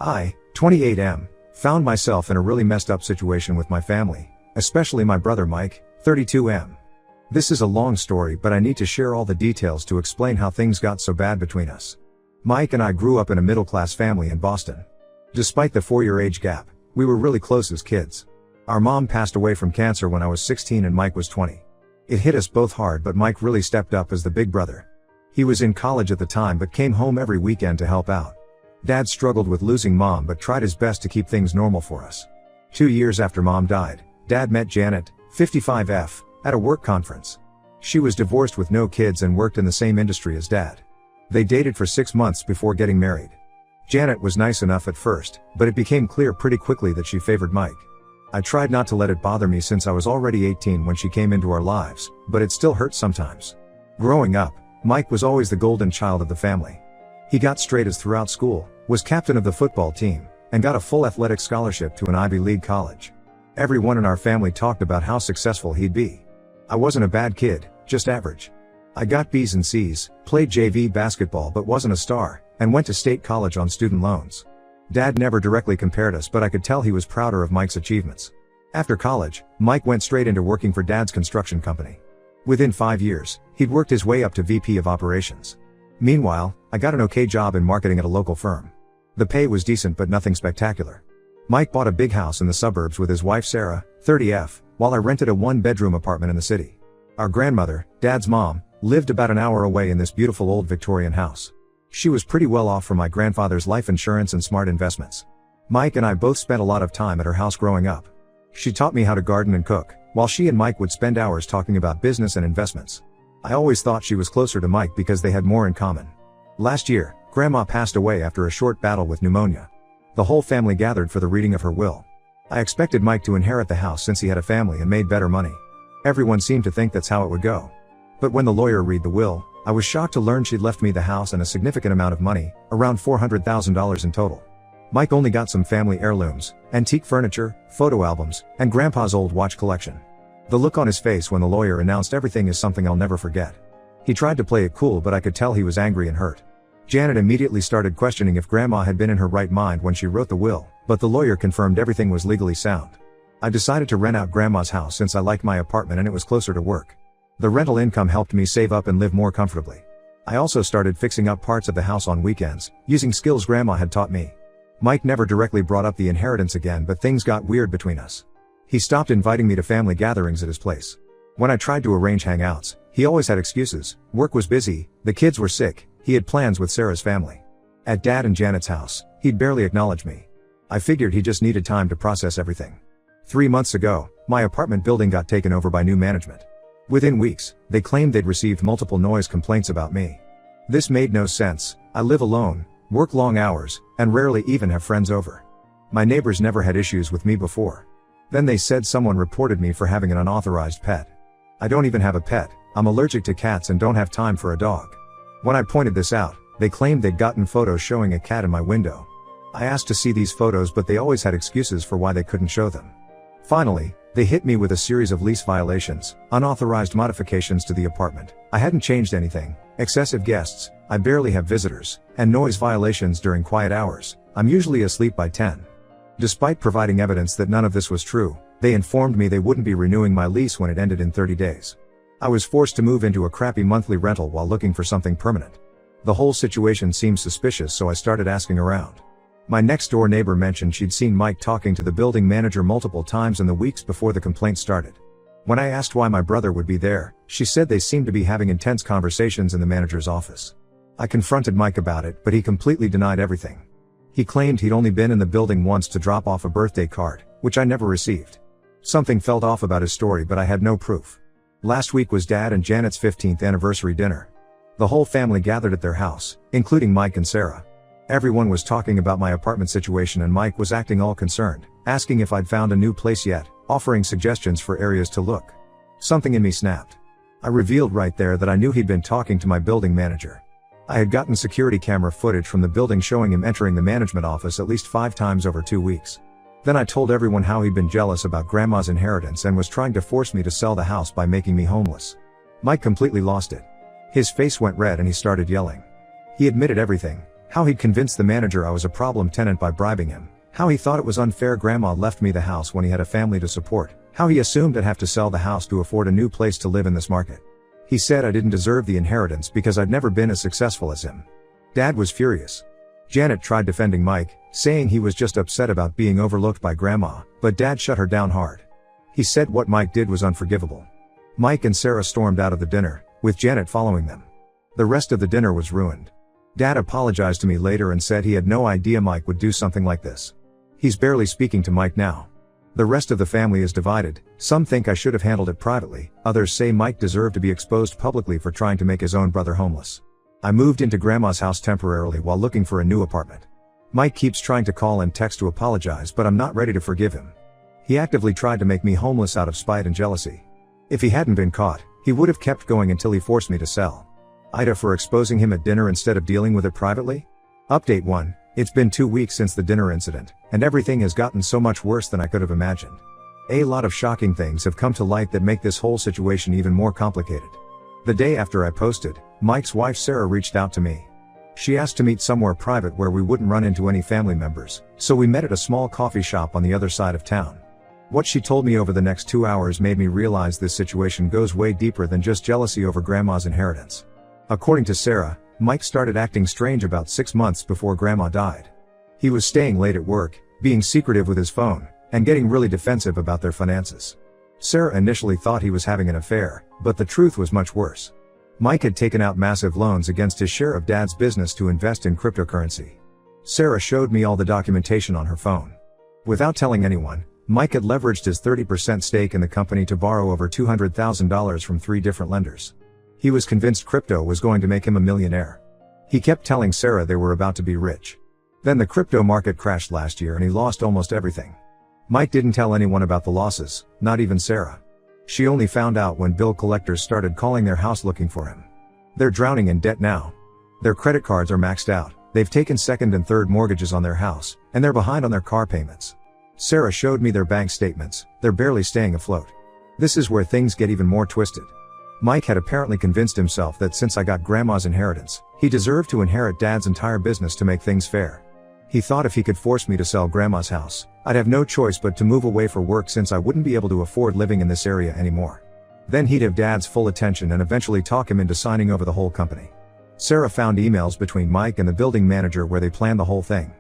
I, 28M, found myself in a really messed up situation with my family, especially my brother Mike, 32M. This is a long story, but I need to share all the details to explain how things got so bad between us. Mike and I grew up in a middle-class family in Boston. Despite the 4-year age gap, we were really close as kids. Our mom passed away from cancer when I was 16 and Mike was 20. It hit us both hard, but Mike really stepped up as the big brother. He was in college at the time but came home every weekend to help out. Dad struggled with losing mom but tried his best to keep things normal for us. 2 years after mom died, Dad met Janet, 55F, at a work conference. She was divorced with no kids and worked in the same industry as Dad. They dated for 6 months before getting married. Janet was nice enough at first, but it became clear pretty quickly that she favored Mike. I tried not to let it bother me since I was already 18 when she came into our lives, but it still hurt sometimes. Growing up, Mike was always the golden child of the family. He got straight A's throughout school, was captain of the football team, and got a full athletic scholarship to an Ivy League college. Everyone in our family talked about how successful he'd be. I wasn't a bad kid, just average. I got B's and C's, played JV basketball but wasn't a star, and went to state college on student loans. Dad never directly compared us, but I could tell he was prouder of Mike's achievements. After college, Mike went straight into working for Dad's construction company. Within 5 years, he'd worked his way up to VP of operations. Meanwhile, I got an okay job in marketing at a local firm. The pay was decent but nothing spectacular. Mike bought a big house in the suburbs with his wife Sarah, 30F, while I rented a 1-bedroom apartment in the city. Our grandmother, Dad's mom, lived about an hour away in this beautiful old Victorian house. She was pretty well off from my grandfather's life insurance and smart investments. Mike and I both spent a lot of time at her house growing up. She taught me how to garden and cook, while she and Mike would spend hours talking about business and investments. I always thought she was closer to Mike because they had more in common. Last year, Grandma passed away after a short battle with pneumonia. The whole family gathered for the reading of her will. I expected Mike to inherit the house since he had a family and made better money. Everyone seemed to think that's how it would go. But when the lawyer read the will, I was shocked to learn she'd left me the house and a significant amount of money, around $400,000 in total. Mike only got some family heirlooms, antique furniture, photo albums, and Grandpa's old watch collection. The look on his face when the lawyer announced everything is something I'll never forget. He tried to play it cool, but I could tell he was angry and hurt. Janet immediately started questioning if Grandma had been in her right mind when she wrote the will, but the lawyer confirmed everything was legally sound. I decided to rent out Grandma's house since I liked my apartment and it was closer to work. The rental income helped me save up and live more comfortably. I also started fixing up parts of the house on weekends, using skills Grandma had taught me. Mike never directly brought up the inheritance again, but things got weird between us. He stopped inviting me to family gatherings at his place. When I tried to arrange hangouts, he always had excuses. Work was busy, the kids were sick, he had plans with Sarah's family. At Dad and Janet's house, he'd barely acknowledge me. I figured he just needed time to process everything. 3 months ago, my apartment building got taken over by new management. Within weeks, they claimed they'd received multiple noise complaints about me. This made no sense. I live alone, work long hours, and rarely even have friends over. My neighbors never had issues with me before. Then they said someone reported me for having an unauthorized pet. I don't even have a pet, I'm allergic to cats and don't have time for a dog. When I pointed this out, they claimed they'd gotten photos showing a cat in my window. I asked to see these photos, but they always had excuses for why they couldn't show them. Finally, they hit me with a series of lease violations, unauthorized modifications to the apartment, I hadn't changed anything, excessive guests, I barely have visitors, and noise violations during quiet hours, I'm usually asleep by 10. Despite providing evidence that none of this was true, they informed me they wouldn't be renewing my lease when it ended in 30 days. I was forced to move into a crappy monthly rental while looking for something permanent. The whole situation seemed suspicious, so I started asking around. My next door neighbor mentioned she'd seen Mike talking to the building manager multiple times in the weeks before the complaint started. When I asked why my brother would be there, she said they seemed to be having intense conversations in the manager's office. I confronted Mike about it, but he completely denied everything. He claimed he'd only been in the building once to drop off a birthday card, which I never received. Something felt off about his story, but I had no proof. Last week was Dad and Janet's 15th anniversary dinner. The whole family gathered at their house, including Mike and Sarah. Everyone was talking about my apartment situation and Mike was acting all concerned, asking if I'd found a new place yet, offering suggestions for areas to look. Something in me snapped. I revealed right there that I knew he'd been talking to my building manager. I had gotten security camera footage from the building showing him entering the management office at least 5 times over 2 weeks. Then I told everyone how he'd been jealous about Grandma's inheritance and was trying to force me to sell the house by making me homeless. Mike completely lost it. His face went red and he started yelling. He admitted everything, How he'd convinced the manager I was a problem tenant by bribing him. How he thought it was unfair Grandma left me the house when he had a family to support. How he assumed I'd have to sell the house to afford a new place to live in this market. He said I didn't deserve the inheritance because I'd never been as successful as him. Dad was furious. Janet tried defending Mike, saying he was just upset about being overlooked by Grandma, but Dad shut her down hard. He said what Mike did was unforgivable. Mike and Sarah stormed out of the dinner, with Janet following them. The rest of the dinner was ruined. Dad apologized to me later and said he had no idea Mike would do something like this. He's barely speaking to Mike now. The rest of the family is divided. Some think I should have handled it privately, others say Mike deserved to be exposed publicly for trying to make his own brother homeless. I moved into Grandma's house temporarily while looking for a new apartment. Mike keeps trying to call and text to apologize, but I'm not ready to forgive him. He actively tried to make me homeless out of spite and jealousy. If he hadn't been caught, he would have kept going until he forced me to sell. Ida for exposing him at dinner instead of dealing with it privately? Update 1. It's been 2 weeks since the dinner incident, and everything has gotten so much worse than I could have imagined. A lot of shocking things have come to light that make this whole situation even more complicated. The day after I posted, Mike's wife Sarah reached out to me. She asked to meet somewhere private where we wouldn't run into any family members, so we met at a small coffee shop on the other side of town. What she told me over the next 2 hours made me realize this situation goes way deeper than just jealousy over Grandma's inheritance. According to Sarah, Mike started acting strange about 6 months before Grandma died. He was staying late at work, being secretive with his phone, and getting really defensive about their finances. Sarah initially thought he was having an affair, but the truth was much worse. Mike had taken out massive loans against his share of Dad's business to invest in cryptocurrency. Sarah showed me all the documentation on her phone. Without telling anyone, Mike had leveraged his 30% stake in the company to borrow over $200,000 from 3 different lenders. He was convinced crypto was going to make him a millionaire. He kept telling Sarah they were about to be rich. Then the crypto market crashed last year and he lost almost everything. Mike didn't tell anyone about the losses, not even Sarah. She only found out when bill collectors started calling their house looking for him. They're drowning in debt now. Their credit cards are maxed out, they've taken second and third mortgages on their house, and they're behind on their car payments. Sarah showed me their bank statements, they're barely staying afloat. This is where things get even more twisted. Mike had apparently convinced himself that since I got Grandma's inheritance, he deserved to inherit Dad's entire business to make things fair. He thought if he could force me to sell Grandma's house, I'd have no choice but to move away for work since I wouldn't be able to afford living in this area anymore. Then he'd have Dad's full attention and eventually talk him into signing over the whole company. Sarah found emails between Mike and the building manager where they planned the whole thing.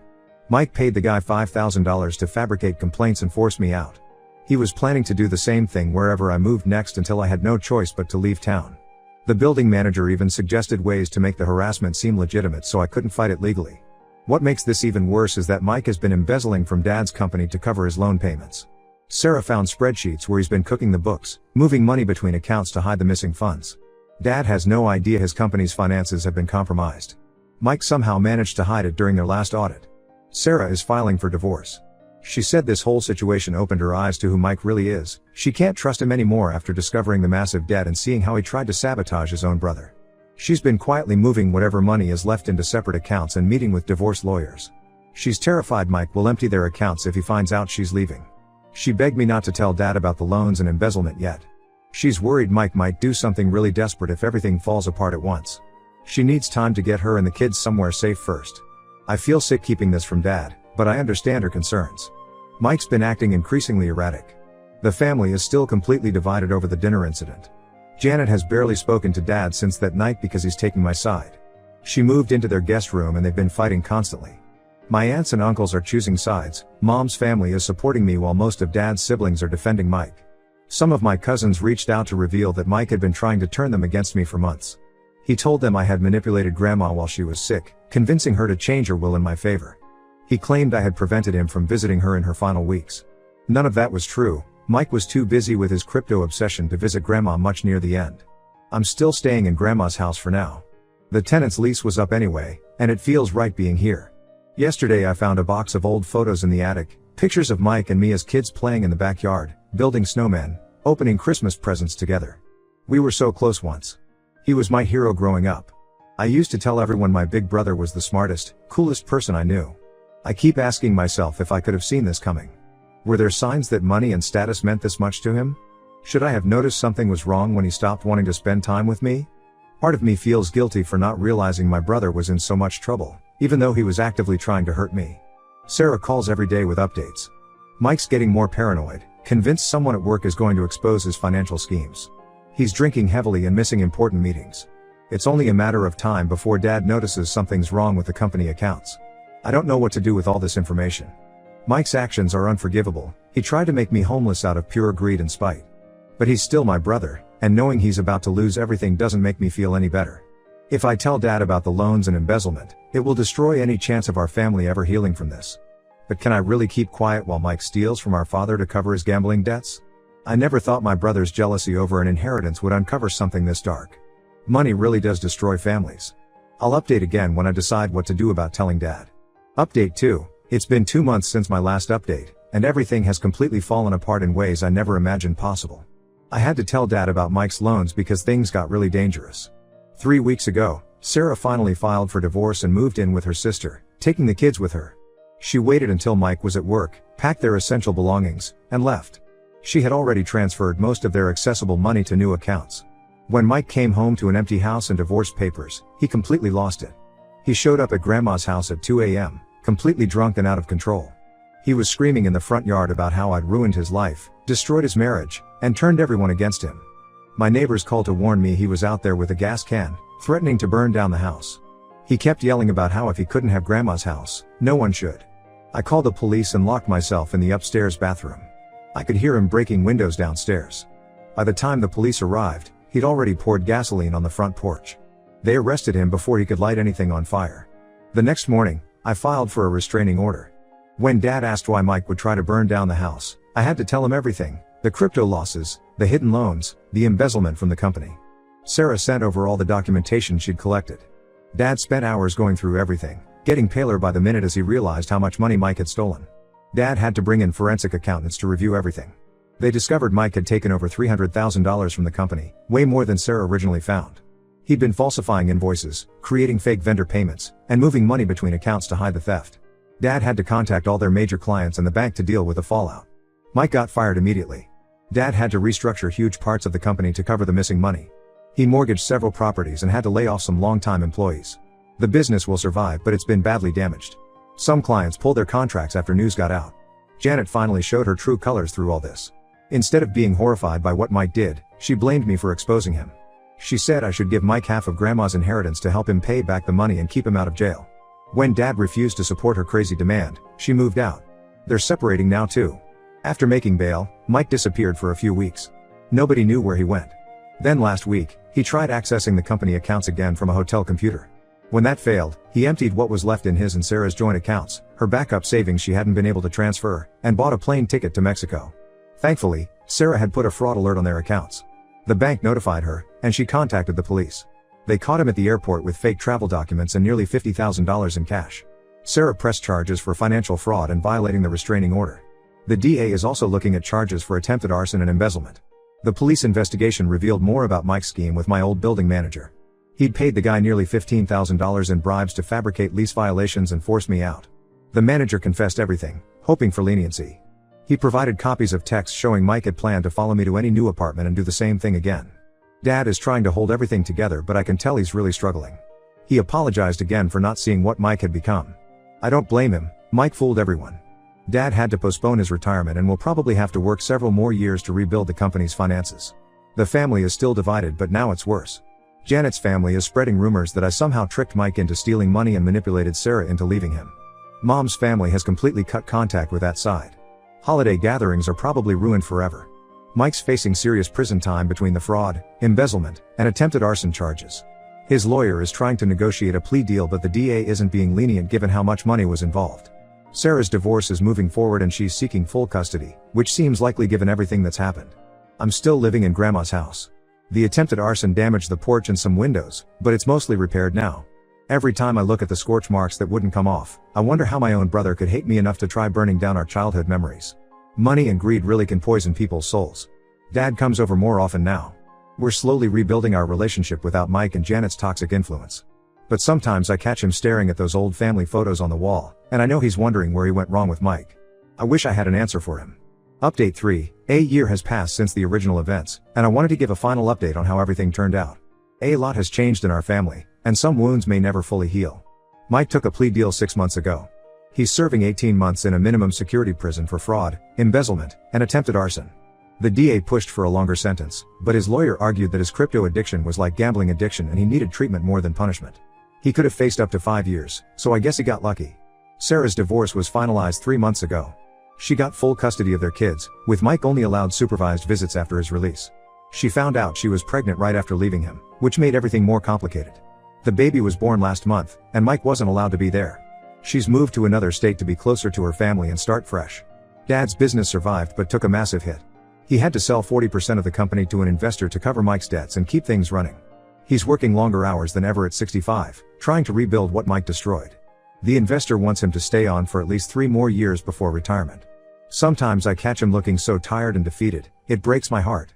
Mike paid the guy $5,000 to fabricate complaints and force me out. He was planning to do the same thing wherever I moved next until I had no choice but to leave town. The building manager even suggested ways to make the harassment seem legitimate so I couldn't fight it legally. What makes this even worse is that Mike has been embezzling from Dad's company to cover his loan payments. Sarah found spreadsheets where he's been cooking the books, moving money between accounts to hide the missing funds. Dad has no idea his company's finances have been compromised. Mike somehow managed to hide it during their last audit. Sarah is filing for divorce. She said this whole situation opened her eyes to who Mike really is. She can't trust him anymore after discovering the massive debt and seeing how he tried to sabotage his own brother. She's been quietly moving whatever money is left into separate accounts and meeting with divorce lawyers. She's terrified Mike will empty their accounts if he finds out she's leaving. She begged me not to tell Dad about the loans and embezzlement yet. She's worried Mike might do something really desperate if everything falls apart at once. She needs time to get her and the kids somewhere safe first. I feel sick keeping this from Dad, but I understand her concerns. Mike's been acting increasingly erratic. The family is still completely divided over the dinner incident. Janet has barely spoken to Dad since that night because he's taking my side. She moved into their guest room and they've been fighting constantly. My aunts and uncles are choosing sides. Mom's family is supporting me while most of Dad's siblings are defending Mike. Some of my cousins reached out to reveal that Mike had been trying to turn them against me for months. He told them I had manipulated Grandma while she was sick, convincing her to change her will in my favor. He claimed I had prevented him from visiting her in her final weeks. None of that was true. Mike was too busy with his crypto obsession to visit Grandma much near the end. I'm still staying in Grandma's house for now. The tenant's lease was up anyway, and it feels right being here. Yesterday I found a box of old photos in the attic, pictures of Mike and me as kids playing in the backyard, building snowmen, opening Christmas presents together. We were so close once. He was my hero growing up. I used to tell everyone my big brother was the smartest, coolest person I knew. I keep asking myself if I could have seen this coming. Were there signs that money and status meant this much to him? Should I have noticed something was wrong when he stopped wanting to spend time with me? Part of me feels guilty for not realizing my brother was in so much trouble, even though he was actively trying to hurt me. Sarah calls every day with updates. Mike's getting more paranoid, convinced someone at work is going to expose his financial schemes. He's drinking heavily and missing important meetings. It's only a matter of time before Dad notices something's wrong with the company accounts. I don't know what to do with all this information. Mike's actions are unforgivable. He tried to make me homeless out of pure greed and spite. But he's still my brother, and knowing he's about to lose everything doesn't make me feel any better. If I tell Dad about the loans and embezzlement, it will destroy any chance of our family ever healing from this. But can I really keep quiet while Mike steals from our father to cover his gambling debts? I never thought my brother's jealousy over an inheritance would uncover something this dark. Money really does destroy families. I'll update again when I decide what to do about telling Dad. Update 2. It's been 2 months since my last update, and everything has completely fallen apart in ways I never imagined possible. I had to tell Dad about Mike's loans because things got really dangerous. 3 weeks ago, Sarah finally filed for divorce and moved in with her sister, taking the kids with her. She waited until Mike was at work, packed their essential belongings, and left. She had already transferred most of their accessible money to new accounts. When Mike came home to an empty house and divorce papers, he completely lost it. He showed up at Grandma's house at 2 a.m., completely drunk and out of control. He was screaming in the front yard about how I'd ruined his life, destroyed his marriage, and turned everyone against him. My neighbors called to warn me he was out there with a gas can, threatening to burn down the house. He kept yelling about how if he couldn't have Grandma's house, no one should. I called the police and locked myself in the upstairs bathroom. I could hear him breaking windows downstairs. By the time the police arrived, he'd already poured gasoline on the front porch. They arrested him before he could light anything on fire. The next morning, I filed for a restraining order. When Dad asked why Mike would try to burn down the house, I had to tell him everything: the crypto losses, the hidden loans, the embezzlement from the company. Sarah sent over all the documentation she'd collected. Dad spent hours going through everything, getting paler by the minute as he realized how much money Mike had stolen. Dad had to bring in forensic accountants to review everything. They discovered Mike had taken over $300,000 from the company, way more than Sarah originally found. He'd been falsifying invoices, creating fake vendor payments, and moving money between accounts to hide the theft. Dad had to contact all their major clients and the bank to deal with the fallout. Mike got fired immediately. Dad had to restructure huge parts of the company to cover the missing money. He mortgaged several properties and had to lay off some long-time employees. The business will survive, but it's been badly damaged. Some clients pulled their contracts after news got out. Janet finally showed her true colors through all this. Instead of being horrified by what Mike did, she blamed me for exposing him. She said I should give Mike half of Grandma's inheritance to help him pay back the money and keep him out of jail. When Dad refused to support her crazy demand, she moved out. They're separating now too. After making bail, Mike disappeared for a few weeks. Nobody knew where he went. Then last week, he tried accessing the company accounts again from a hotel computer. When that failed, he emptied what was left in his and Sarah's joint accounts, her backup savings she hadn't been able to transfer, and bought a plane ticket to Mexico. Thankfully, Sarah had put a fraud alert on their accounts. The bank notified her, and she contacted the police. They caught him at the airport with fake travel documents and nearly $50,000 in cash. Sarah pressed charges for financial fraud and violating the restraining order. The DA is also looking at charges for attempted arson and embezzlement. The police investigation revealed more about Mike's scheme with my old building manager. He'd paid the guy nearly $15,000 in bribes to fabricate lease violations and force me out. The manager confessed everything, hoping for leniency. He provided copies of texts showing Mike had planned to follow me to any new apartment and do the same thing again. Dad is trying to hold everything together, but I can tell he's really struggling. He apologized again for not seeing what Mike had become. I don't blame him. Mike fooled everyone. Dad had to postpone his retirement and will probably have to work several more years to rebuild the company's finances. The family is still divided, but now it's worse. Janet's family is spreading rumors that I somehow tricked Mike into stealing money and manipulated Sarah into leaving him. Mom's family has completely cut contact with that side. Holiday gatherings are probably ruined forever. Mike's facing serious prison time between the fraud, embezzlement, and attempted arson charges. His lawyer is trying to negotiate a plea deal, but the DA isn't being lenient given how much money was involved. Sarah's divorce is moving forward and she's seeking full custody, which seems likely given everything that's happened. I'm still living in Grandma's house. The attempted arson damaged the porch and some windows, but it's mostly repaired now. Every time I look at the scorch marks that wouldn't come off, I wonder how my own brother could hate me enough to try burning down our childhood memories. Money and greed really can poison people's souls. Dad comes over more often now. We're slowly rebuilding our relationship without Mike and Janet's toxic influence. But sometimes I catch him staring at those old family photos on the wall, and I know he's wondering where he went wrong with Mike. I wish I had an answer for him. Update 3. A year has passed since the original events, and I wanted to give a final update on how everything turned out. A lot has changed in our family, and some wounds may never fully heal. Mike took a plea deal 6 months ago. He's serving 18 months in a minimum security prison for fraud, embezzlement, and attempted arson. The DA pushed for a longer sentence, but his lawyer argued that his crypto addiction was like gambling addiction and he needed treatment more than punishment. He could have faced up to 5 years, so I guess he got lucky. Sarah's divorce was finalized 3 months ago. She got full custody of their kids, with Mike only allowed supervised visits after his release. She found out she was pregnant right after leaving him, which made everything more complicated. The baby was born last month, and Mike wasn't allowed to be there. She's moved to another state to be closer to her family and start fresh. Dad's business survived but took a massive hit. He had to sell 40% of the company to an investor to cover Mike's debts and keep things running. He's working longer hours than ever at 65, trying to rebuild what Mike destroyed. The investor wants him to stay on for at least 3 more years before retirement. Sometimes I catch him looking so tired and defeated, it breaks my heart.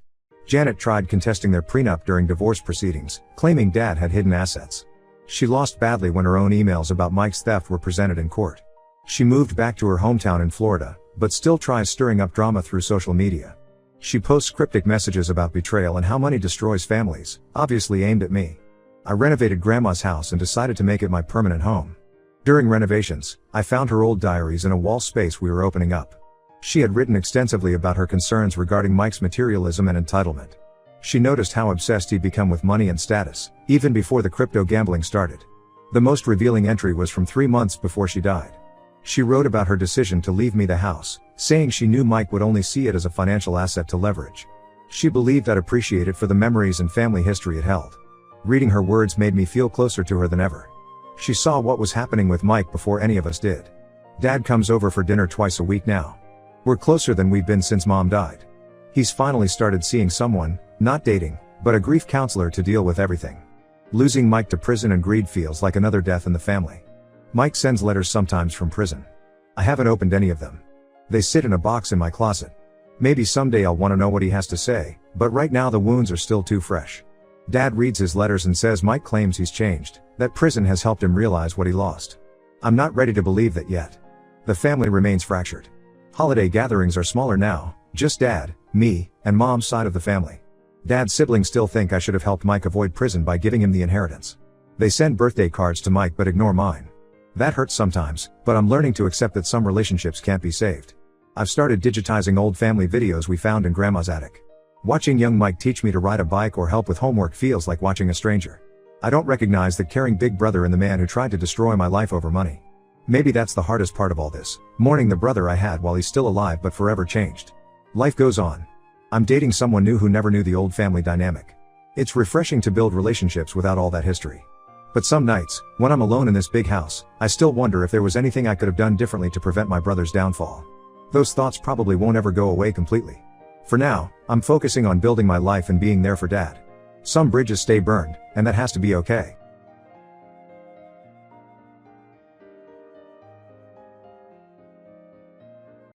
Janet tried contesting their prenup during divorce proceedings, claiming Dad had hidden assets. She lost badly when her own emails about Mike's theft were presented in court. She moved back to her hometown in Florida, but still tries stirring up drama through social media. She posts cryptic messages about betrayal and how money destroys families, obviously aimed at me. I renovated Grandma's house and decided to make it my permanent home. During renovations, I found her old diaries in a wall space we were opening up. She had written extensively about her concerns regarding Mike's materialism and entitlement. She noticed how obsessed he'd become with money and status, even before the crypto gambling started. The most revealing entry was from 3 months before she died. She wrote about her decision to leave me the house, saying she knew Mike would only see it as a financial asset to leverage. She believed I'd appreciate it for the memories and family history it held. Reading her words made me feel closer to her than ever. She saw what was happening with Mike before any of us did. Dad comes over for dinner twice a week now. We're closer than we've been since Mom died. He's finally started seeing someone, not dating, but a grief counselor to deal with everything. Losing Mike to prison and greed feels like another death in the family. Mike sends letters sometimes from prison. I haven't opened any of them. They sit in a box in my closet. Maybe someday I'll want to know what he has to say, but right now the wounds are still too fresh. Dad reads his letters and says Mike claims he's changed, that prison has helped him realize what he lost. I'm not ready to believe that yet. The family remains fractured. Holiday gatherings are smaller now, just Dad, me, and Mom's side of the family. Dad's siblings still think I should have helped Mike avoid prison by giving him the inheritance. They send birthday cards to Mike but ignore mine. That hurts sometimes, but I'm learning to accept that some relationships can't be saved. I've started digitizing old family videos we found in Grandma's attic. Watching young Mike teach me to ride a bike or help with homework feels like watching a stranger. I don't recognize the caring big brother in the man who tried to destroy my life over money. Maybe that's the hardest part of all this, mourning the brother I had while he's still alive but forever changed. Life goes on. I'm dating someone new who never knew the old family dynamic. It's refreshing to build relationships without all that history. But some nights, when I'm alone in this big house, I still wonder if there was anything I could have done differently to prevent my brother's downfall. Those thoughts probably won't ever go away completely. For now, I'm focusing on building my life and being there for Dad. Some bridges stay burned, and that has to be okay.